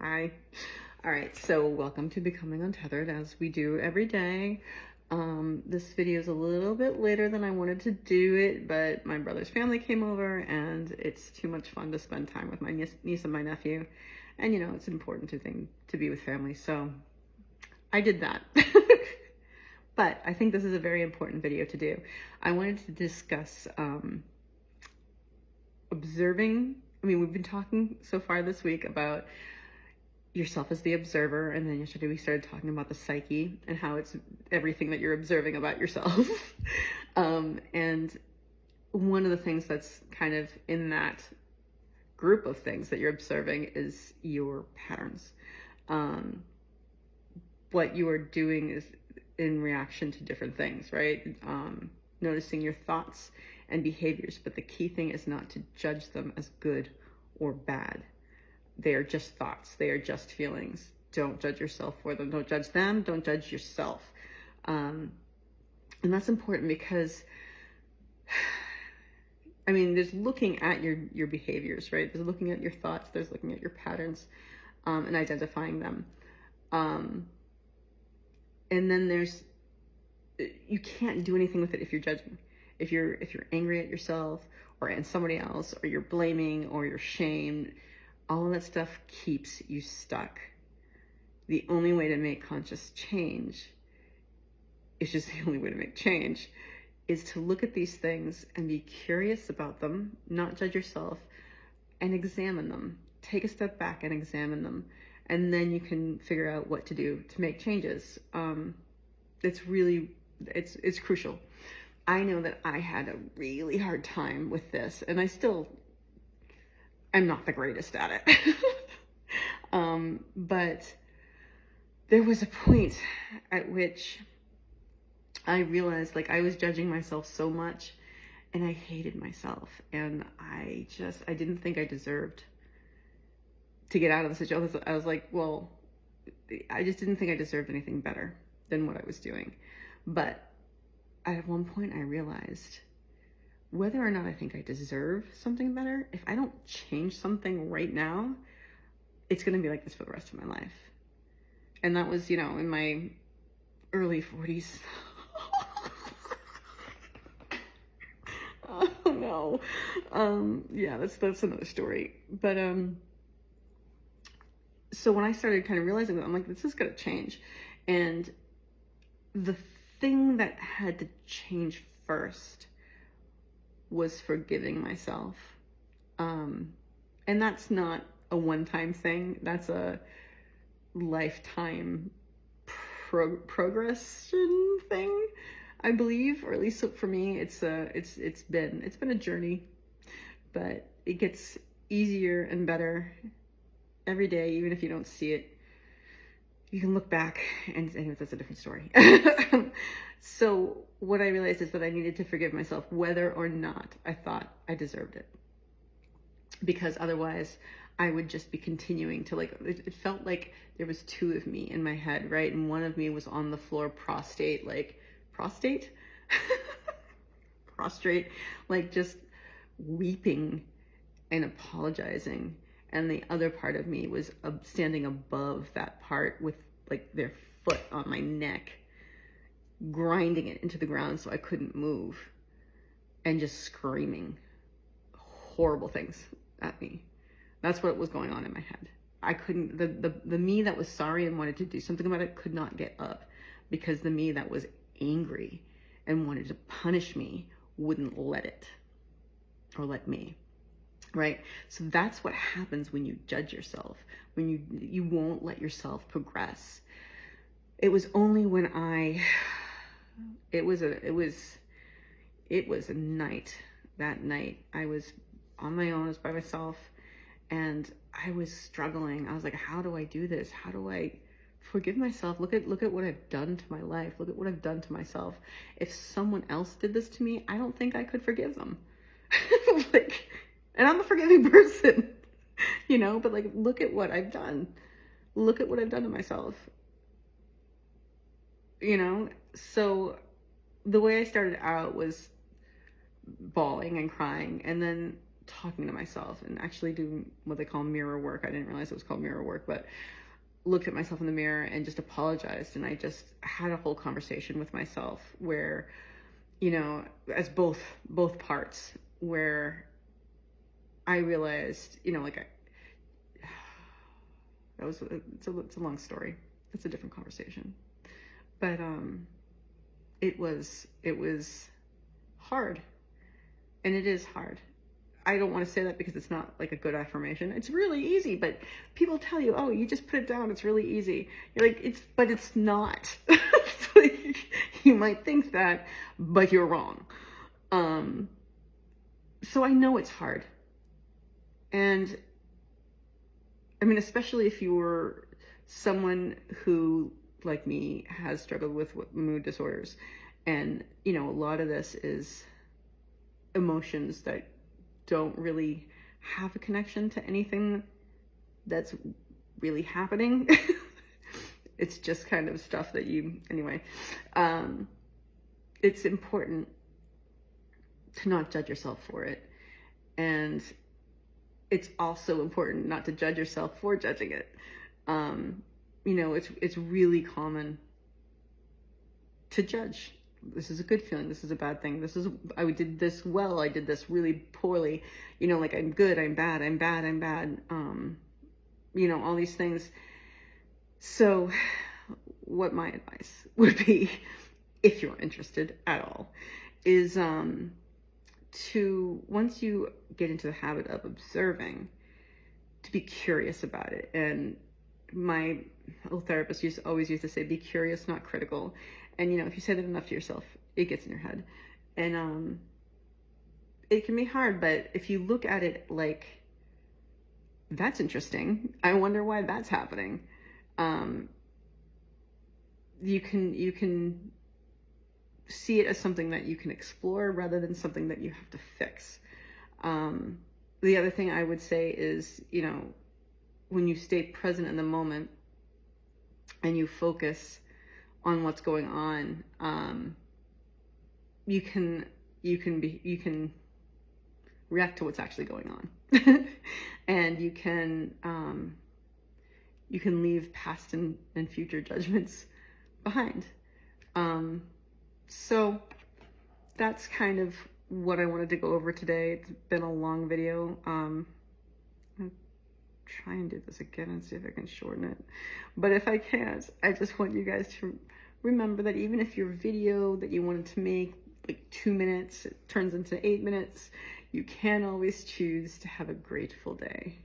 Hi. All right, so welcome to Becoming Untethered, as we do every day. This video is a little bit later than I wanted to do it, but my brother's family came over and it's too much fun to spend time with my niece and my nephew. And you know, it's an important thing to be with family, so I did that. But I think this is a very important video to do. I wanted to discuss observing. We've been talking so far this week about yourself as the observer, and then yesterday we started talking about the psyche and how it's everything that you're observing about yourself. And one of the things that's kind of in that group of things that you're observing is your patterns. What you are doing is in reaction to different things, right? Noticing your thoughts and behaviors, but the key thing is not to judge them as good or bad. They are just thoughts. They are just feelings. Don't judge yourself for them. Don't judge them. Don't judge yourself. And that's important because, there's looking at your behaviors, right? There's looking at your thoughts. There's looking at your patterns, and identifying them. And then you can't do anything with it if you're judging. If you're angry at yourself or at somebody else, or you're blaming or you're shamed, all of that stuff keeps you stuck. The only way to make conscious change, it's just the only way to make change, is to look at these things and be curious about them, not judge yourself, and examine them. Take a step back and examine them. And then you can figure out what to do to make changes. It's crucial. I know that I had a really hard time with this, and I'm not the greatest at it. But there was a point at which I realized I was judging myself so much and I hated myself. And I didn't think I deserved to get out of the situation. I was like, well, I just didn't think I deserved anything better than what I was doing. But at one point I realized, whether or not I think I deserve something better, if I don't change something right now, it's going to be like this for the rest of my life. And that was, in my early 40s. Oh no. Yeah, that's another story. But, so when I started kind of realizing that, I'm like, this is going to change. And the thing that had to change first was forgiving myself. And that's not a one-time thing. That's a lifetime progression thing, I believe, or at least for me, it's been a journey, but it gets easier and better every day. Even if you don't see it, you can look back and anyway, that's a different story. So what I realized is that I needed to forgive myself, whether or not I thought I deserved it. Because otherwise I would just be continuing to it felt like there was two of me in my head, right? And one of me was on the floor prostrate, just weeping and apologizing. And the other part of me was standing above that part with their foot on my neck, grinding it into the ground so I couldn't move, and just screaming horrible things at me. That's what was going on in my head. I couldn't, the me that was sorry and wanted to do something about it could not get up, because the me that was angry and wanted to punish me wouldn't let it, or let me. Right? So that's what happens when you judge yourself, when you won't let yourself progress. It was only when it was a night. That night I was on my own, I was by myself, and I was struggling. I was like, how do I do this? How do I forgive myself? Look at what I've done to my life. Look at what I've done to myself. If someone else did this to me, I don't think I could forgive them. And I'm a forgiving person, but look at what I've done. Look at what I've done to myself. So the way I started out was bawling and crying, and then talking to myself and actually doing what they call mirror work. I didn't realize it was called mirror work, but looked at myself in the mirror and just apologized. And I just had a whole conversation with myself where, you know, as both parts, where I realized, you know, like it's a long story. It's a different conversation. But it was hard. And it is hard. I don't want to say that because it's not like a good affirmation. It's really easy, but people tell you, oh, you just put it down, it's really easy. You're like, but it's not. It's like, you might think that, but you're wrong. So I know it's hard. And I mean, especially if you were someone who, like me, has struggled with mood disorders. And, you know, a lot of this is emotions that don't really have a connection to anything that's really happening. It's just kind of stuff that anyway, it's important to not judge yourself for it. And it's also important not to judge yourself for judging it. You know, it's really common to judge. This is a good feeling. This is a bad thing. I did this well. I did this really poorly. You know, like I'm good, I'm bad, I'm bad, I'm bad. You know, all these things. So what my advice would be, if you're interested at all, is to, once you get into the habit of observing, to be curious about it. And my old therapist always used to say, be curious, not critical. And, you know, if you say that enough to yourself, it gets in your head. And it can be hard, but if you look at it like, that's interesting, I wonder why that's happening. You can see it as something that you can explore rather than something that you have to fix. The other thing I would say is, you know, when you stay present in the moment and you focus on what's going on, you can react to what's actually going on. And you can leave past and future judgments behind. So that's kind of what I wanted to go over today. It's been a long video. I'll try and do this again and see if I can shorten it. But if I can't, I just want you guys to remember that even if your video that you wanted to make like 2 minutes, it turns into 8 minutes, you can always choose to have a grateful day.